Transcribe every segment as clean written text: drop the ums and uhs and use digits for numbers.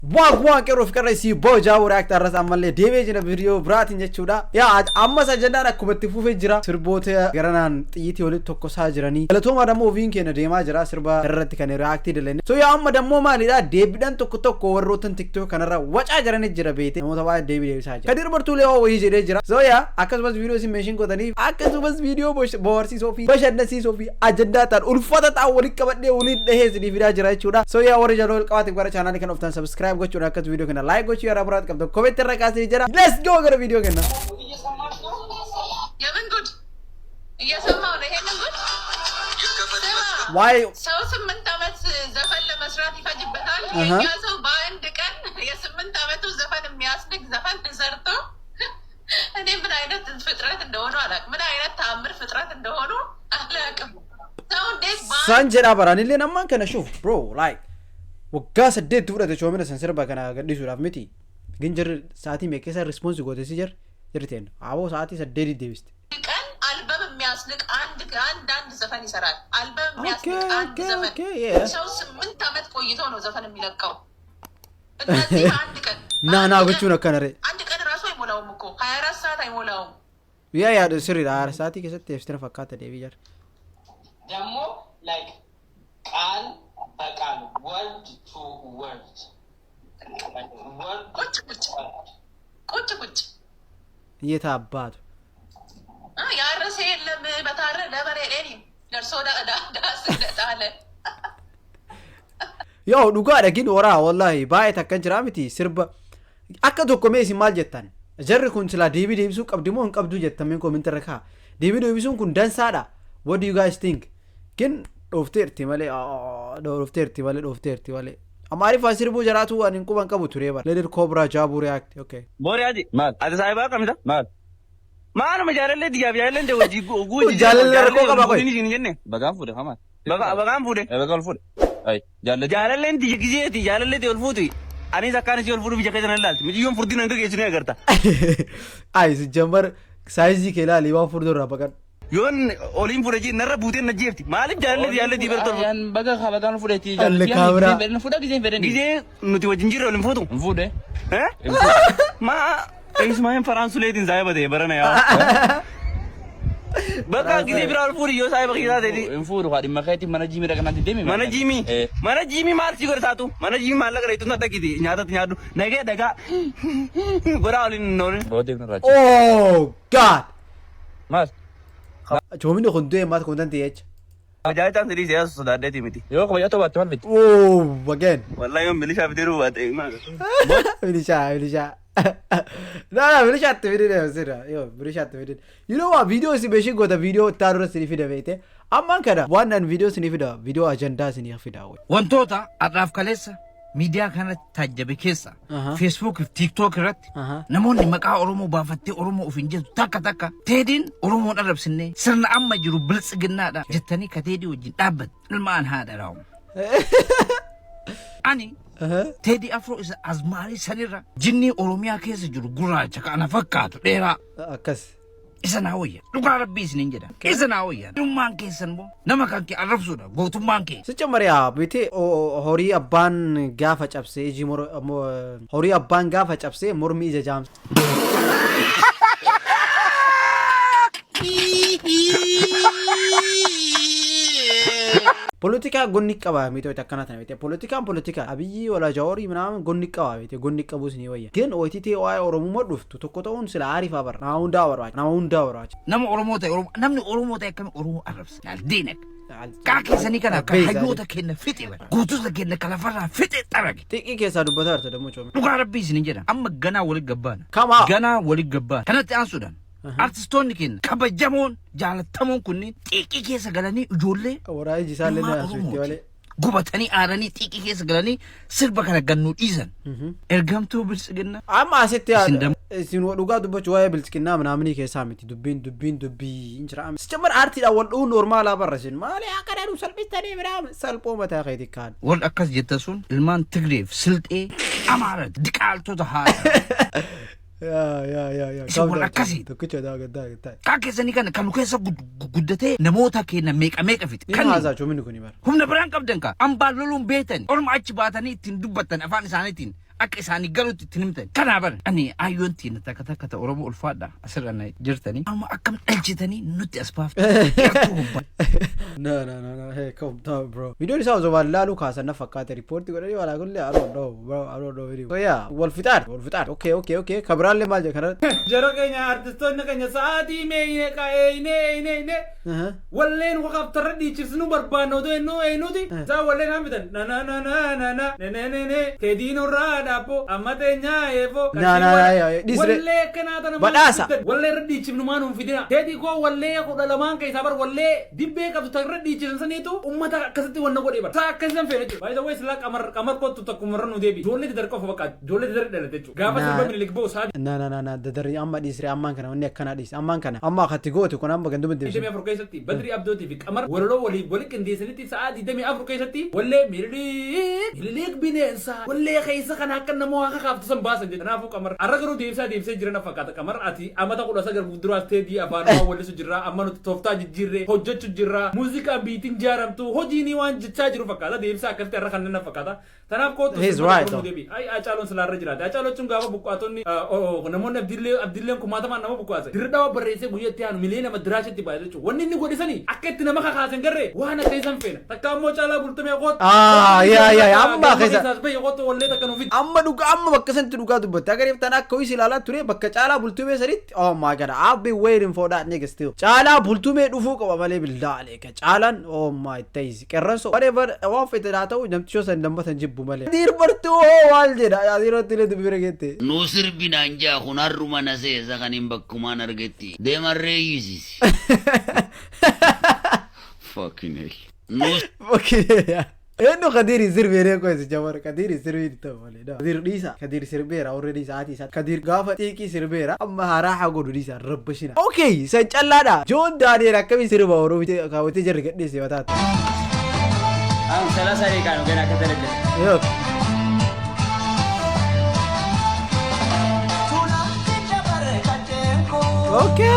Wagwan kero fikra si boja react arras amalle debe jina video bratin jechuudha ya amma sajanda akkumatti fufe jira sirboota garanaan xiyiti wali tokko saa jirani galatoma damo viin keena deema jira sirba irratti kan react dilene so ya amma damo maalidha deebidan tokko warrotan tiktok kanarra waca jirani jira beete namoota baay'ee deebi saa jira kadir bartuule oo wayii jedhe jira so ya akkasumas video si mention godani akkasumas video boorsi sofi bashannasi sofi ajenda tan ulfata ta wali qabadde wali dhees di video jira jechuudha so ya warra jalo qabaati gara channel kan oftan subscribe go chura kat video kena like go chura barat kam to comment terra kasi jara let's go gara video kena ya ben good ya sama ne hen good why so 8 amat ዘፈን ለመስራት ይፈጅበታል ያ ሰው በአንድ ቀን የ8 አመቱ ዘፈን የሚያስነግ ዘፈን ተሰርቶ እኔ ምን አይነት ፍጥረት እንደሆነ አላቅ ምን አይነት ታምር ፍጥረት እንደሆነ አላቅም ሰው እንዴት sanjera barani le namman kana shuf bro like wagga saddeet fudhate choomina san sirba kana gadhiisuudhaaf miti ginjir saatii meeqeessa response goote si jirteen አቦ ሰዓቲ saddeet deebiste ቀን አልበም የሚያስልቅ አንድ ዘፈን ይሰራል አልበም የሚያስልቅ አንድ ዘፈን ሰው 8 አመት ቆይቶ ነው ዘፈን የሚለቀው እንደዚህ አንድ ቀን ና ብቻ ነው ከነረ አንድ ቀን ራሱ አይሞላውም እኮ 24 ሰዓት አይሞላውም ያ ስሪ 24 ሰዓት ከሰተ ፍትነ ፈካተ ዴቪጀር ደግሞ ላይክ ቃል በቃል word to word ቁጭ የታባቱ ያረሰ የለም በታረ ለበሬ ለኔ ደርሶ ዳስ ደታለ ያው ዱጋዳ ግን ወራ ወላሂ ባይ ተከንጅራ ሚቲ ስርባ አከቶ ኮሜሲ ማል ጀታን ጀር ኩን ስላ ዲቪ ሱ ቀብድሞ እንቀብዱ ጀተመን ኮሜንት ረካ ዲቪ ሱን ኩን ደንሳዳ what do you guys think ግን ዶፍቴርቲ ማለ አማሪ ፋሲርቡ ጀራቱ አንንቁ ባንቀቡ ቱሬባ ለድር ኮብራ ጃቡ ሪያክት ኦኬ ቦሪያጂ ማል አደ ሳይባ ቀምዳ ማን መጃረለ ዲያቢያለ እንደ ወጂ ጉጂ ጃለለ ረኮ ቀባ ቆይ በጋም ፉደ ሀማ በጋም ፉደ በጋል ፉደ አይ ጃለለ እንዲ ጊዜቲ ጃለለ ዲልፉቲ አኒ ዘካኒ ሲልፉዱ ቢጀከተናላልት ምጂዮም ፉርዲ ነው እንደገየች ነው ያገርታ አይ ሲጀመር ሳይዚ ከላ ሊባ ፉርዶ ረበቀን yon olin fudeji narra buten najefti malif jalle diberto yan baga khabadan fudeti jalle kamera fuda gize nuti wajinjiro olin fudu fude ma ismaen faransu ledin zaybade barana ya baga gize biral fudi yo sayba giza dedi fudu khadi makhati manajimi daga nanti demi manajimi mar sigor satu manajimi malaga retu na takidi nyata nyadu nage daga baralin non bodik na rachi oh god mas choomini khundu emat kuntan tiyech Majaa tan siri saya sudah ada tim itu. yo ko yato bat malbit oh again Wallahi yang milisha bidiru buat emak. milisha na milisha tevide sira yo milisha tevide you know what video si beshi go the video tarura sini fida vete amman kada one and video sini fida video agenda sini fida wantoota adhaaf kaleessa miidiyaa kana tajjabe keessa Facebook TikTok irratti namoonni maqaa Oromoo baafattee Oromoo of injeetu takka teediin Oromoo dharabsinne sirna amma jiru biltsiginnaadha jettanii ka teedii wajjin dhaabbat ilmaan haadha raawu ani teedii afro isa azmaari sanirra jinni Oromiyaa keessa jiru gurraacha kana fakkaatu dheeraa akkas isa naawayya dhugaa rabbii isinin jedha isa naawayya dhummaan keessan moo nama kan kee arrabsuudha gootummaan kee sicha bite horii abbaan gaafa cabsee iji horii abbaan gaafa cabsee mormi ija jaams ፖለቲካ ጎኒ ቀባ ሚቶይ ተከናተነ ቤተ ፖለቲካ አብይ ወላ ጃወሪ ምናምን ጎኒ ቀባ ቤተ ጎኒ ቀቡስ ነው ወይ ግን ኦቲቲ ዋይ ኦሮሞ መዱፍቱ ተቆጣውን ስለ አሪፍ አበር ናውን ዳወራች ነም ኦሮሞ ተከም ኦሮሞ አረብስ ያልዲነክ ካከ ሰኒ ከና ከሃዮተ ከነ ፍጤ ጉቱስ ከነ ከለፈራ ፍጤ ጠረግ ጥቂ ከሳ ዱበታ አርተ ደሞ ጮም ዱጋ ረቢስ ንጀዳ አመ ገና ወልገባን ከነጥ አንሱዳን artistoonni ken kabajamoon jaalatamoon kunni xiiqii keessa galanii ijoollee waraay jisaallee asufti wale gubatanii aaranii xiiqii keessa galanii sirba kana gannuu dhiisan ergamtuu biltsiginna amma asitti isin dhugaa dubbachuu waa'ee biltsiginna ምናምን keessaa miti dubbiin injira sichumar aartiidhaan wal dhuu normaalaa barrasin maali akka dhaadhu salphistanii biraama salphoo mataa keetii kaan wal akkas jetta sun ilmaan Tigreef Silxee Amaara diqaaltota haadha ya wal akkasi tokkicha daa kaakesanii kana kan keessa guddatee namoota keenya meeqa fite kan haasaa choominni kun bar humna biraan qabdan ka ambaan loluun beetan orma achi baatanii ittiin dubbatan afaan isaaniitiin akka isaanii galuutti itti himtan. Kanaaban ani ayyoon tiin takka takka ta Oromoo ulfaadha asirra jirtanii amma akkam dhalchitanii nutti as baaf. No, hey, come down, bro. Video ni sawa zoba lalu kasa na fakate report ko ni wala kulle I don't know, bro. I don't know video. So yeah, wal fitar. Okay. Kabral le mal je kana. Jaro kenya artiston na kenya saati me ka ne. Wallen waqaf tardi chisnu barbano do no enuti. Sa wallen hamidan na ne. Kedino rada po amate nya efo. Na. Walle kana ta na. Badasa. Walle radi chibnu manu fidina. Tedi ko walle ko dalaman kay sabar walle dibbe ka tardi chisnu sanitu ummata kasati wanna gode bar. Sa kasan fene. By the way sila kamar ko tu takumarnu debi. Jolle dar ko faka. Jolle dar dalate. Gafa sirba min likbo sa. Na dadari amma disri amman kana wanne kana dis amman kana amma khatigoti kuna amma gandu mede demi afro kaysati badri abdoti fi qamar warlo wali bolik indisniti saadi demi afro kaysati walle mirlik binensa walle khaysa kana kan mo ka khaftu san basa jana fu qamar aragaru deebsa jirana fakata qamar ati amata qula sagar gudru astedi afano walle su jirra amanu tofta jirre hojjachu jirra musika beating jaramtu hojini wan jicha jiru fakata deebsa akati arrakan na fakata tanaf ko to debi ay achalon salar jira achalon chunga buqatonni namon abdille ko mata man nama buqasa dirdawa barrese guyatti anu milena madrashati baaycho wonni ni godisani akati nama khaasen garre wana kaysan fena takamo chala bultume qot ya amma kaysa bay qot walle takanu fit amma duka amma bakkasan duka dubata garif tana ko isilala ture bakka chala bultume sarit oh my god I've been waiting for that nigga still chala bultume dufu ko male billah alayka chalan oh my days kerranso whatever wafita dataw namtiyo san dambatan jibbu male dir bartu waljeda ya diro tile dubiragete Nusir binanja hunarru manase zakanin bakkuman argetti demarre yisis fucking hell okay انه قدير يصير بيري كويس جمر قدير يصير بيري مالي ده قدير ديسا قدير يصير بيرا اوريدي ساعتي ساعت قدير غافه تيكي يصير بيرا اما راح اقول ديسا ربشنا اوكي سجلادا جون داني ركب يصير باورو كاوتي جرق ديسي وتات 3 دقيقة كانوا كنا كترك اوكي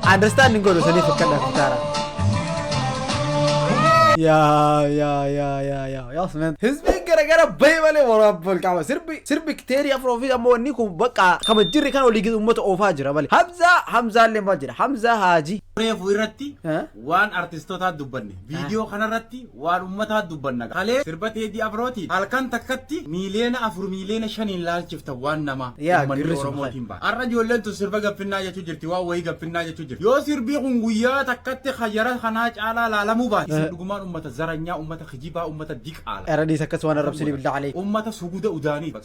understanding go sani fakada kutara يا سمان حزبي غرغره بايبله ورابل كما سربي كتير افروفي امو نيكو بقى كما جري كانوا ليغي امته اوفاجر بالي حمزه اللي ماجر حمزه هاجي ريفو يرتي وان ارتستوتا دبني فيديو خنرتي وان امتا دبنا خالي سربتي دي افروتي هلكان تكتي مليون افر مليون شنين لالچفت وان نما الرجل لنتو سربا غفنا يا تجرتي واوي غفنا يا تجرتي يو سربي غنغيا تكتي خجرات خناج على لا لمبا دغمان امتا زرنيا امتا خجيبا امتا ديق على اردي سكس وانا ربسني بالله عليك امتا سغوده وداني بقى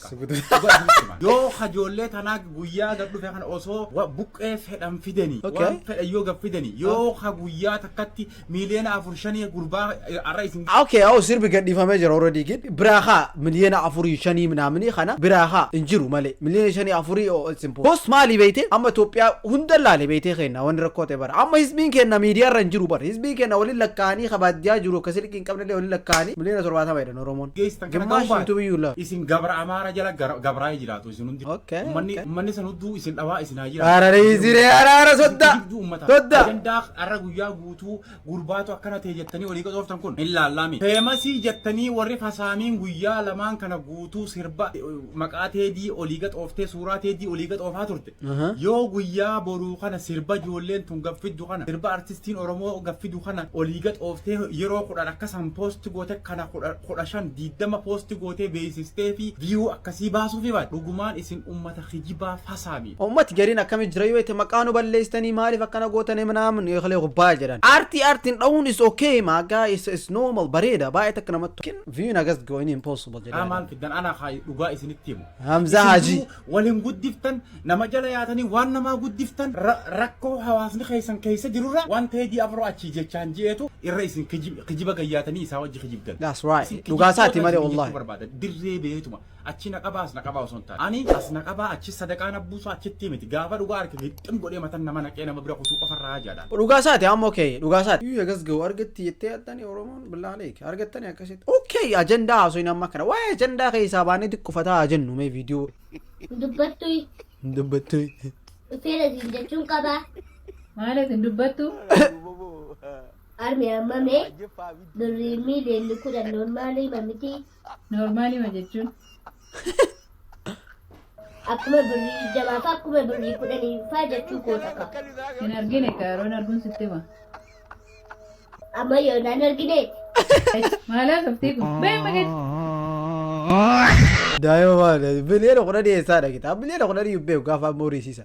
يو خجولة تناك غويا غدو فخن اوسو بوك فدام فيدني وان فديو غفدني يو خغويا تكتي مليون افرشني غربا الرئيس اوكي او سير بقدي فماجر اوريدي جيت براخا مليون افرشني منامني خنا براخا انجرو مالي مليون شني افري او سمبو بوس مالي بيتي اما توبيا هندلالي بيتي خينا وان ركوت بر اما حزبين كنا ميديا رنجرو بر حزبين كنا ولي لكاني خباديا جرو كسلكين قبل ولي لكاني مليون سرباتا بايدن رومون جماش تو يولا اسين غبر امارا جلا غبراي جراتو اسين اوكي مني سنودو اسين دوا اسين اجرا اراري زيري ارارا صدا داخ arraguyaa guutuu gurbaatu akkana ta'e jettanii olii qotooftan kun illaalami feemasii jettanii warri fasaamiin guyyaa lamaan kana guutuu sirba maqaa teedii olii qoxooftee suuraa teedii olii qoxoofaa turte yoo guyyaa boruu kana sirba ijoolleen tun gaffiddu kana sirba artistiin oromoo gaffiddu kana olii qoxooftee yeroo kudhan akkasan poost goote kana 15 poost gootee beeksistee fi viyuu akkasii baasuuf ibaad dhugumaan isin ummata kijibaa fasaami ummati gariin akkami jira yoo itti maqaanu balleessanii maaliif akkana gootanii manaamin يخلي غباء جدا ارتي داون is okay ما guys is normal بريده بايتك لما تكن فينا قصد going impossible جدا امان فدان انا خاي دغا اسنتيمو حمزه هاجي ولين قدفتن نما جلياتني وانا ما قدفتن ركو حواسني خيسن كيس جرورا وان تيدي افرو اتشي جان جيتو الرئيس كجيب غياتني ساوجي خجيبدن that's right دغاساتي مالي والله دري بيتما اتشي نقبا سنتا اني اسنقبا اتشي صدقه نبوسو اتشي تيمتي غافا دغار كدم غودي متن نما نقينا مبرقو قفرا جادا دغاساتي ام اوكي دغاساتي يو يغزغو ارغت يتياتني اورمون بالله عليك ارغتني اكشت اوكي اجندا سوينا مكنا واي اجندا خيساباني دكفتا اجنو مي فيديو دبتوي فيرا زين جچون قبا مالك دبتو armi amame birimi lelli kuda normali mamiti Normali ma jechuun akkuma birri jamaaf akkuma birri kudhanii faa jechuu kootaka hin argine ka yeroon arguun sitti hima. amma yoo naan argine Maalaa qabxii kun ba'e mageetti. daa'ima maal biliyoona kudhanii eessaadha kita biliyoona kudhanii yubbee gaafa ammoo horiisiisa.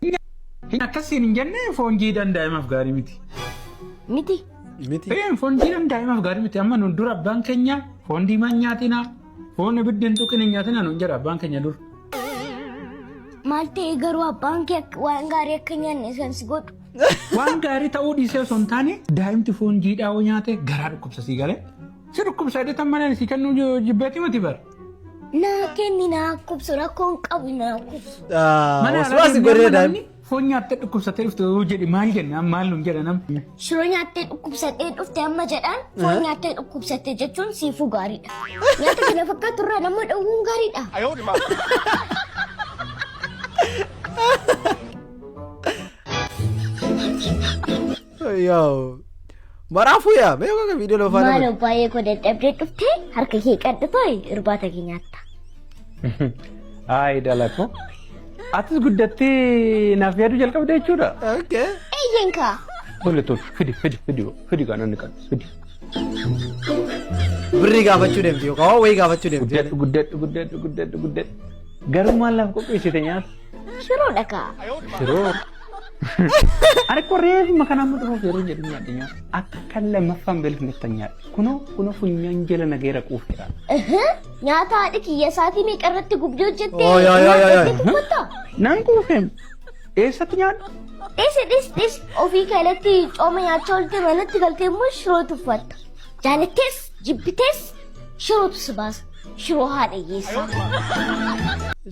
Akkasiin hin jenne foon jiidhaan daa'imaaf gaarii miti. miti miti Foon jiidhaan daa'imaaf gaarii miti. Amma nun dura abbaan keenya foon diimaa nyaatinaa foon ibiddi hin tuqin hin nyaatinaa nun jedha abbaan keenya dur. maal ta'e garuu abbaan kee waan gaarii akka nyaanne isaan si godhu. Waan gaarii ta'uu dhiisee osoo hin taane daa'imti foon jiidhaa yoo nyaate garaa dhukkubsa sii galee. Si dhukkubsa jedhetan malee si kennuu jibbeeti miti bara. naa kenni naa kubsu rakkoon qabu naa kubsu. waswaasi godhee daa'imni. Foon nyaattee dhukkubsattee dhufte yoo jedhi maal jenna maal nun jedha namni. Shiroo nyaattee dhukkubsattee dhufte amma jedhaan foon nyaattee dhukkubsatte jechuun siifuu gaariidha. Nyaata kana fakkaatu irraa nama dhowwuun gaariidha. Yo, maraafuu yaa beeku akka viidiyoo lafaa nama. Maaloo baay'ee koo dadhabdee dhuftee harka kee qaddatoo irbaata kee nyaatta. Hayi dalako. Atis guddattee naaf yaaduu jalqabde jechuudha. Okay. Eeyyeen kaa. Tole fidi kan inni kan fidi. Birrii gaafachuu deemti yookaan wayii gaafachuu deemti. Guddadhu. Garuu maal laaf qopheessite nyaata? Shiroodha kaa. Shiroo. Ani korreef makanaa muduraa yeroo jedhu nyaadhe nyaata. Akka lammaffaan beelifneetta nyaadhe. Kunoo funyaan jala nageera quufedha. Nyaata haadhi kiyya isaatii meeqa irratti gubdee hojjettee? Oh, yaa. Naan quufeem. Eessatti nyaadhu? Dhis ofii keessatti cooma nyaachaa oolte manatti galtee immoo shiroo tuffatta. Jaalattees jibbitees shirootu si baasa. Shiroo haadha hiyyeessaa.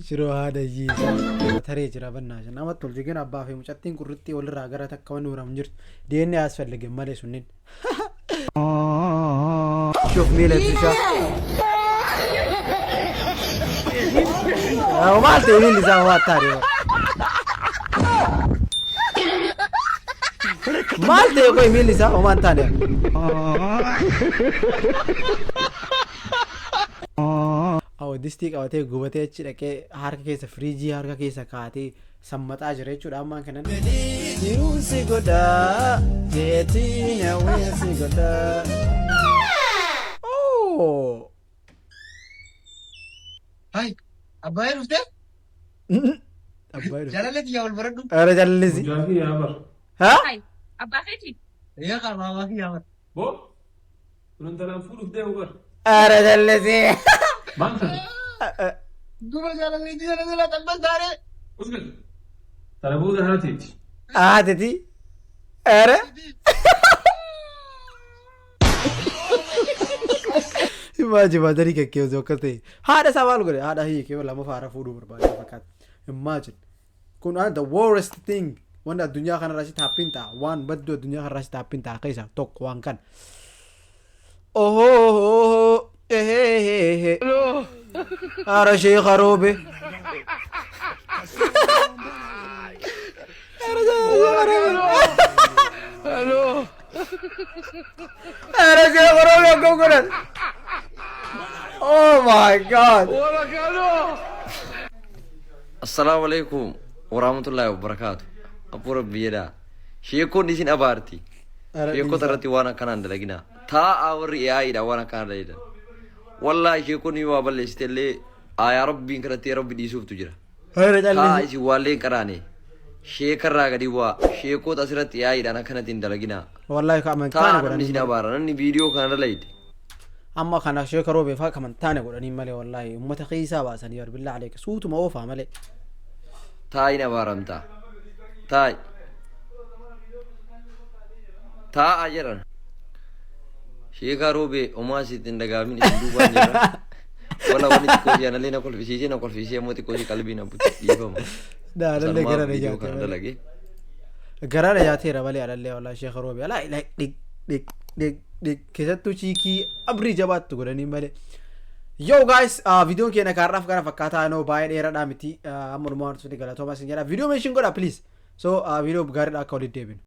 Shiroo haadha hiyyeessaa. Taree jira bannaa namatti tolti gana abbaa fi mucattiin qurritti walirraa gara takka waan nuuramu jirtu deenne as fallage malee sunniin. Shuf miila ibsishaa. Maal ta'e miilli isaa waan taaree. Maal ta'e koi miilli isaa waan taane. Distii qabatee gubatee achi dhaqee harka keessa firiijii harka keessa kaatee sammaxaa jira jechuudha ammaan kanan. Jiruun si godhaa jeetiin hawwee si godhaa. Hai, abbaayee dhuftee? Jaalalleetti yaa wal baradhu. Ara jaalallisi. Jaalli yaa bar. Haa? Abbaa feeti. Yaa kan maamaa fi yaa bar. Boo? Kunan tanaan fuudhuuf deemu bar. Ara jaalallisi. Maal ta'e? Dura jaalalleetti jaalallee qalban taane. Usman. Tana booda haateeti. Haateti. Ara. Imagine dari kakkee osoo akkas ta'e haadha isaa maal godhe haadha hiikee lama faara fuudhuu barbaade fakkaata. Imagine kun the worst thing wanda addunyaa kanarraa si taappiin ta'a waan badduu addunyaa kanarraa si taappiin ta'a keessaa tokko waan kan. Ohoo ehehehe ara sheekha roobe. Ara sheekha roobe akkam godhan. Oh my God. Assalamualaikum warahmatullahi wabarakatuh. Abu Rabbi yada. Sheko di sini abarti. Sheko terati wana kanan dalagina. Ta awri ai da wana kanan dalagina. Wallahi sheko ni wa balle stelle aya Rabbi karati Rabbi di suf tujira. Ta isi wale karane. Shekara gadi wa sheko tasirati ai da kanatin dalagina. Wallahi ka aman kana godani. Ta di sini abaran ni video kanan dalagina. أما كان شيء كروبي فاك من تاني قولني مالي والله أمة خيسة باسن يا بالله عليك صوت ما وفا مالي تاي نبارمتا تاي أجرن شيء كروبي أمة سيتين دعامين سندوبان جرا ولا وني تكوزي أنا لينا كل فيشي نقول فيشي أمة تكوزي كلبي نبوت يبغى ما ده على اللي جرا نجاتي كندا لقي جرا نجاتي ربالي على اللي والله شيء كروبي لا ديك كذا تشيكي أبري جبات تقولني مالي Yo guys, video kena karaf kana fakata no bayar era damiti amur mar sudi gala Thomas ngara video mention goda please. So video garid akaulit debin.